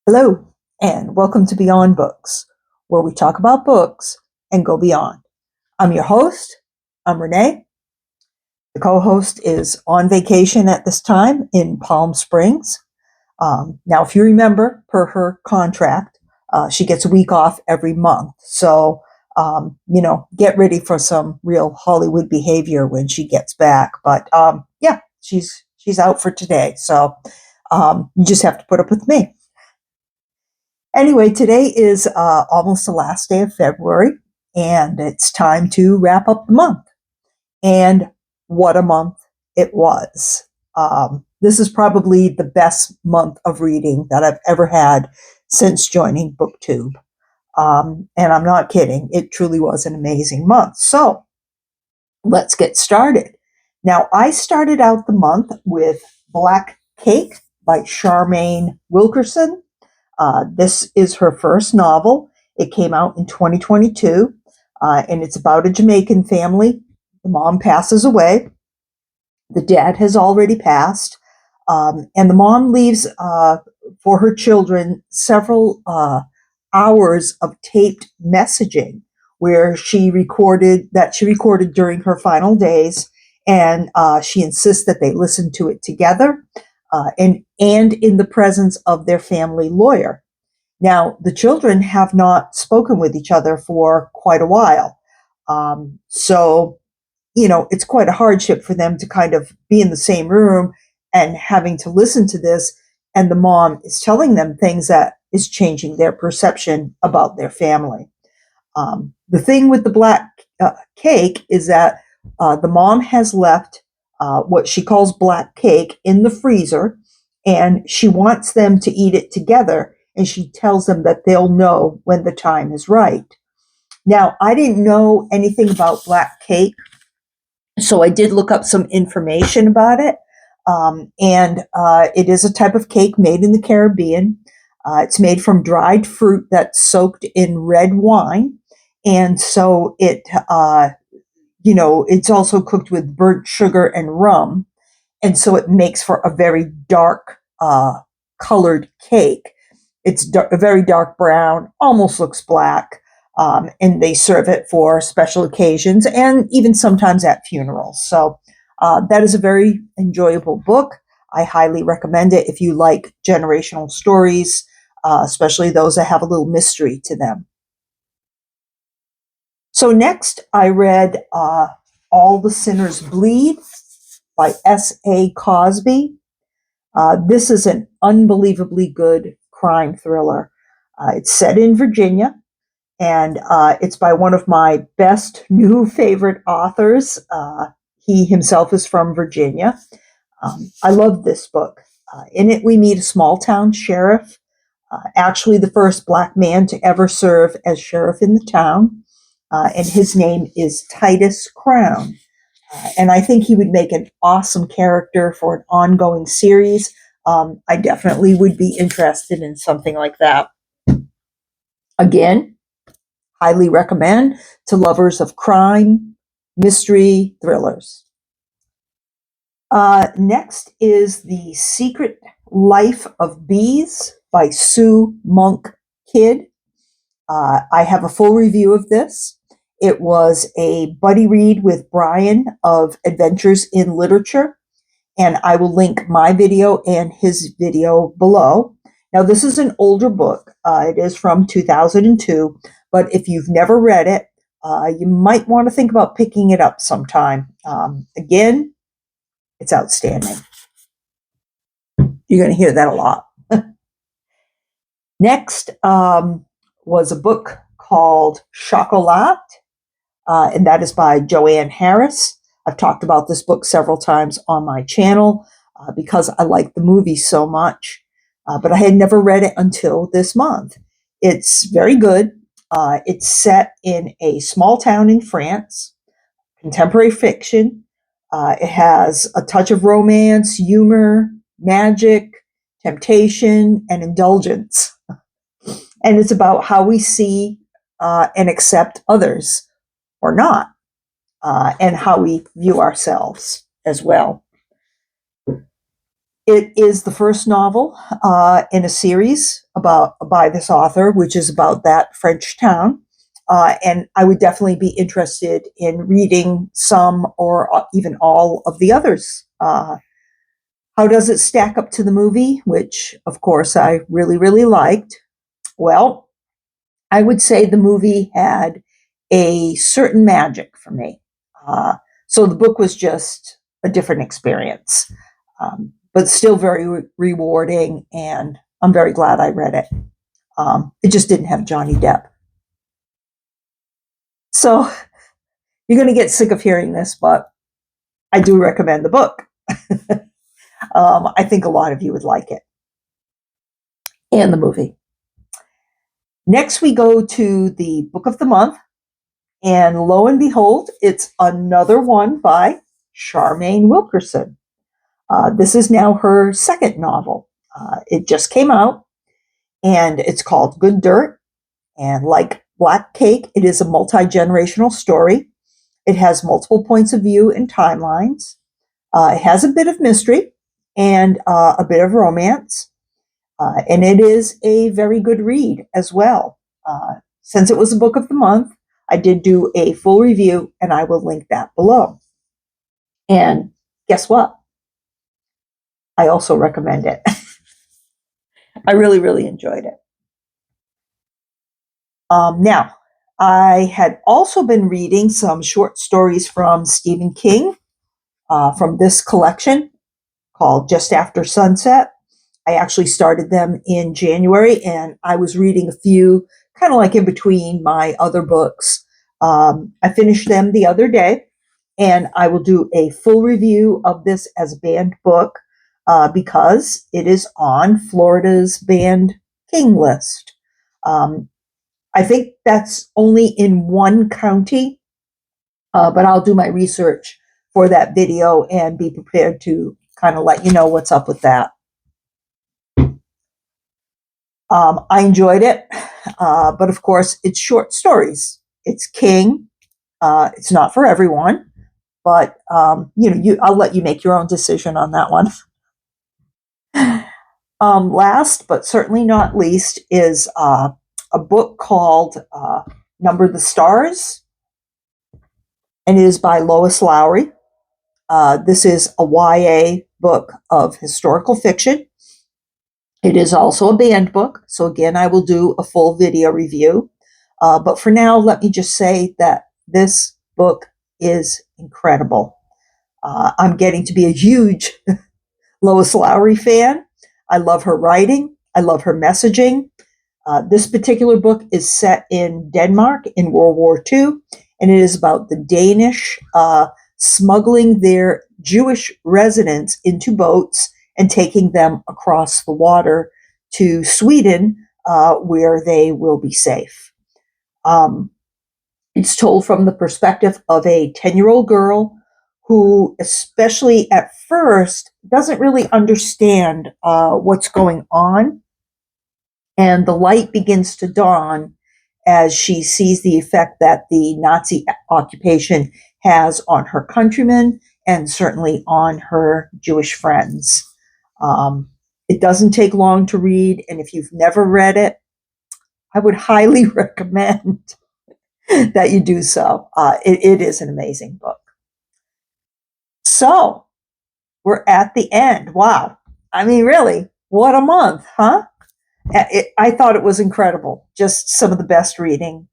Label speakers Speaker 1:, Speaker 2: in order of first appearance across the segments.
Speaker 1: Hello, and welcome to Beyond Books, where we talk about books and go beyond. I'm your host. I'm Renee. The co-host is on vacation at this time in Palm Springs. Now, if you remember, per her contract, she gets a week off every month. So, get ready for some real Hollywood behavior when she gets back. But yeah, she's out for today. So you just have to put up with me. Anyway, today is almost the last day of February, and it's time to wrap up the month. And what a month it was. This is probably the best month of reading that I've ever had since joining BookTube. And I'm not kidding, it truly was an amazing month. So let's get started. Now, I started out the month with Black Cake by Charmaine Wilkerson. This is her first novel. It came out in 2022, and it's about a Jamaican family. The mom passes away. The dad has already passed, and the mom leaves for her children several hours of taped messaging where she recorded during her final days, and she insists that they listen to it together and in the presence of their family lawyer. Now, the children have not spoken with each other for quite a while. So, it's quite a hardship for them to kind of be in the same room and having to listen to this. And the mom is telling them things that is changing their perception about their family. The thing with the black cake is that the mom has left what she calls black cake in the freezer, and she wants them to eat it together, and she tells them that they'll know when the time is right. Now, I didn't know anything about black cake, so I did look up some information about it. And it is a type of cake made in the Caribbean. It's made from dried fruit that's soaked in red wine. And so it's also cooked with burnt sugar and rum. And so it makes for a very dark colored cake. It's a very dark brown, almost looks black. And they serve it for special occasions and even sometimes at funerals. So that is a very enjoyable book. I highly recommend it if you like generational stories, especially those that have a little mystery to them. So next, I read All the Sinners Bleed by S.A. Cosby. This is an unbelievably good crime thriller. It's set in Virginia, and it's by one of my best new favorite authors. He himself is from Virginia. I love this book. In it, we meet a small town sheriff, actually the first Black man to ever serve as sheriff in the town, and his name is Titus Crown. And I think he would make an awesome character for an ongoing series. I definitely would be interested in something like that. Again, highly recommend to lovers of crime, mystery, thrillers. Next is The Secret Life of Bees by Sue Monk Kidd. I have a full review of this. It was a buddy read with Brian of Adventures in Literature, and I will link my video and his video below. Now, this is an older book. It is from 2002, but if you've never read it, you might want to think about picking it up sometime. Again, it's outstanding. You're going to hear that a lot. Next was a book called Chocolat, and that is by Joanne Harris. I've talked about this book several times on my channel because I like the movie so much, but I had never read it until this month. It's very good. It's set in a small town in France, contemporary fiction. It has a touch of romance, humor, magic, temptation, and indulgence. And it's about how we see and accept others or not, and how we view ourselves as well. It is the first novel in a series by this author, which is about that French town. And I would definitely be interested in reading some or even all of the others. How does it stack up to the movie, which, of course, I really, really liked? Well, I would say the movie had a certain magic for me. Uh, so the book was just a different experience, but still very rewarding, and I'm very glad I read it. It just didn't have Johnny Depp. So you're going to get sick of hearing this, but I do recommend the book. I think a lot of you would like it, and the movie. Next, we go to the book of the month, and lo and behold, it's another one by Charmaine Wilkerson. This is now her second novel. It just came out, and it's called Good Dirt. And like Black Cake, it is a multi-generational story. It has multiple points of view and timelines. It has a bit of mystery and a bit of romance. And it is a very good read as well. Since it was a book of the month, I did do a full review, and I will link that below. And guess what? I also recommend it. I really, really enjoyed it. Now, I had also been reading some short stories from Stephen King from this collection called Just After Sunset. I actually started them in January, and I was reading a few kind of like in between my other books. I finished them the other day, and I will do a full review of this as a banned book because it is on Florida's banned King list. Um, I think that's only in one county, but I'll do my research for that video and be prepared to kind of let you know what's up with that. I enjoyed it, but of course, it's short stories. It's King. It's not for everyone, but I'll let you make your own decision on that one. Last, but certainly not least, is a book called Number the Stars, and it is by Lois Lowry. This is a YA book of historical fiction. It is also a banned book, so again, I will do a full video review. But for now, let me just say that this book is incredible. I'm getting to be a huge Lois Lowry fan. I love her writing. I love her messaging. This particular book is set in Denmark in World War II, and it is about the Danish smuggling their Jewish residents into boats and taking them across the water to Sweden, where they will be safe. It's told from the perspective of a 10-year-old girl who, especially at first, doesn't really understand what's going on. And the light begins to dawn as she sees the effect that the Nazi occupation has on her countrymen and certainly on her Jewish friends. It doesn't take long to read, and if you've never read it, I would highly recommend that you do so. It is an amazing book. So we're at the end. Wow. I mean, really, what a month, huh? I thought it was incredible. Just some of the best reading.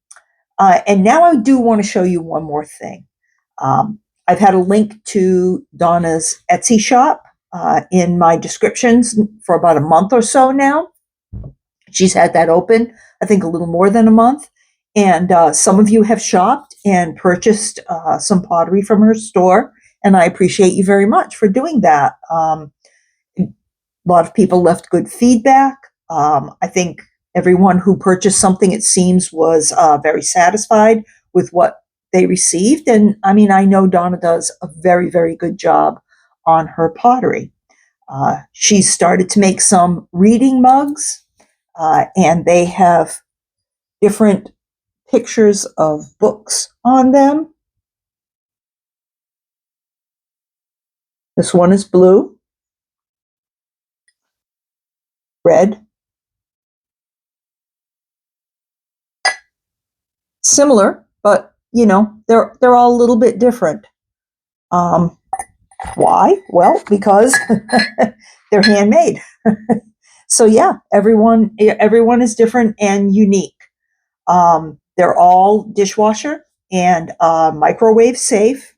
Speaker 1: And now I do want to show you one more thing. I've had a link to Donna's Etsy shop in my descriptions for about a month or so now. She's had that open, I think, a little more than a month. And some of you have shopped and purchased some pottery from her store. And I appreciate you very much for doing that. A lot of people left good feedback. I think everyone who purchased something, it seems, was very satisfied with what they received. And I mean, I know Donna does a very, very good job on her pottery. She's started to make some reading mugs, and they have different pictures of books on them. This one is blue. red. Similar, but they're all a little bit different. Why? Well, because they're handmade. So yeah, everyone is different and unique. They're all dishwasher and microwave safe.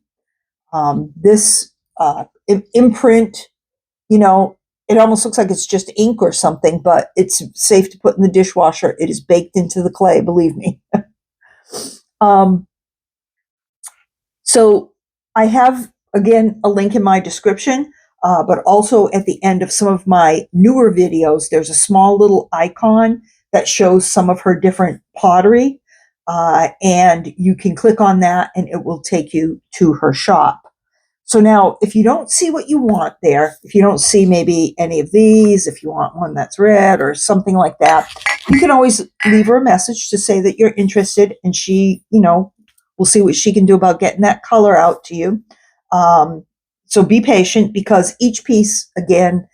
Speaker 1: This imprint, it almost looks like it's just ink or something, but it's safe to put in the dishwasher. It is baked into the clay, believe me. um, so I have, again, a link in my description, but also at the end of some of my newer videos, there's a small little icon that shows some of her different pottery. And you can click on that and it will take you to her shop. So now, if you don't see what you want there, if you don't see maybe any of these, if you want one that's red or something like that, you can always leave her a message to say that you're interested, and she, will see what she can do about getting that color out to you. So be patient, because each piece, again,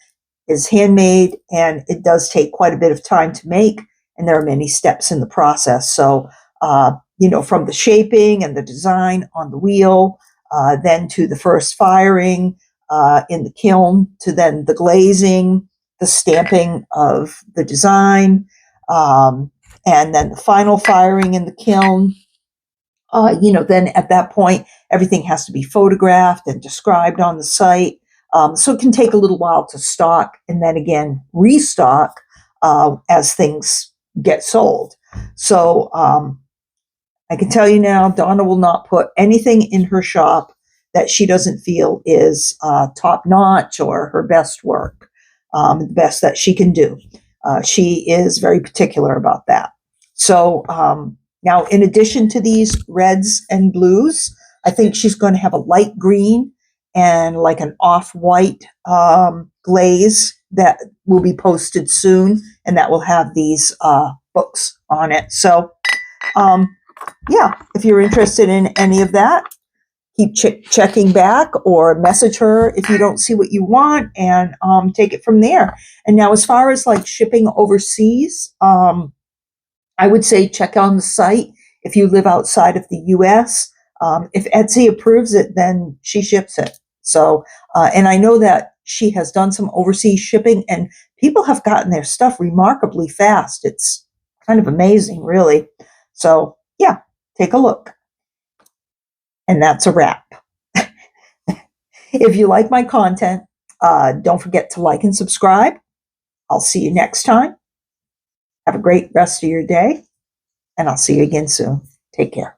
Speaker 1: is handmade and it does take quite a bit of time to make, and there are many steps in the process. So, from the shaping and the design on the wheel, then to the first firing in the kiln, to then the glazing, the stamping of the design, and then the final firing in the kiln. Then at that point, everything has to be photographed and described on the site. So it can take a little while to stock and then again restock as things get sold. So I can tell you now, Donna will not put anything in her shop that she doesn't feel is top notch or her best work, the best that she can do. She is very particular about that. So now, in addition to these reds and blues, I think she's going to have a light green and like an off-white glaze that will be posted soon, and that will have these books on it. So yeah, if you're interested in any of that, keep checking back or message her if you don't see what you want, and take it from there. And now, as far as like shipping overseas, I would say check on the site if you live outside of the US. If Etsy approves it, then she ships it. So, and I know that she has done some overseas shipping, and people have gotten their stuff remarkably fast. It's kind of amazing, really. So, yeah, take a look. And that's a wrap. If you like my content, don't forget to like and subscribe. I'll see you next time. Have a great rest of your day, and I'll see you again soon. Take care.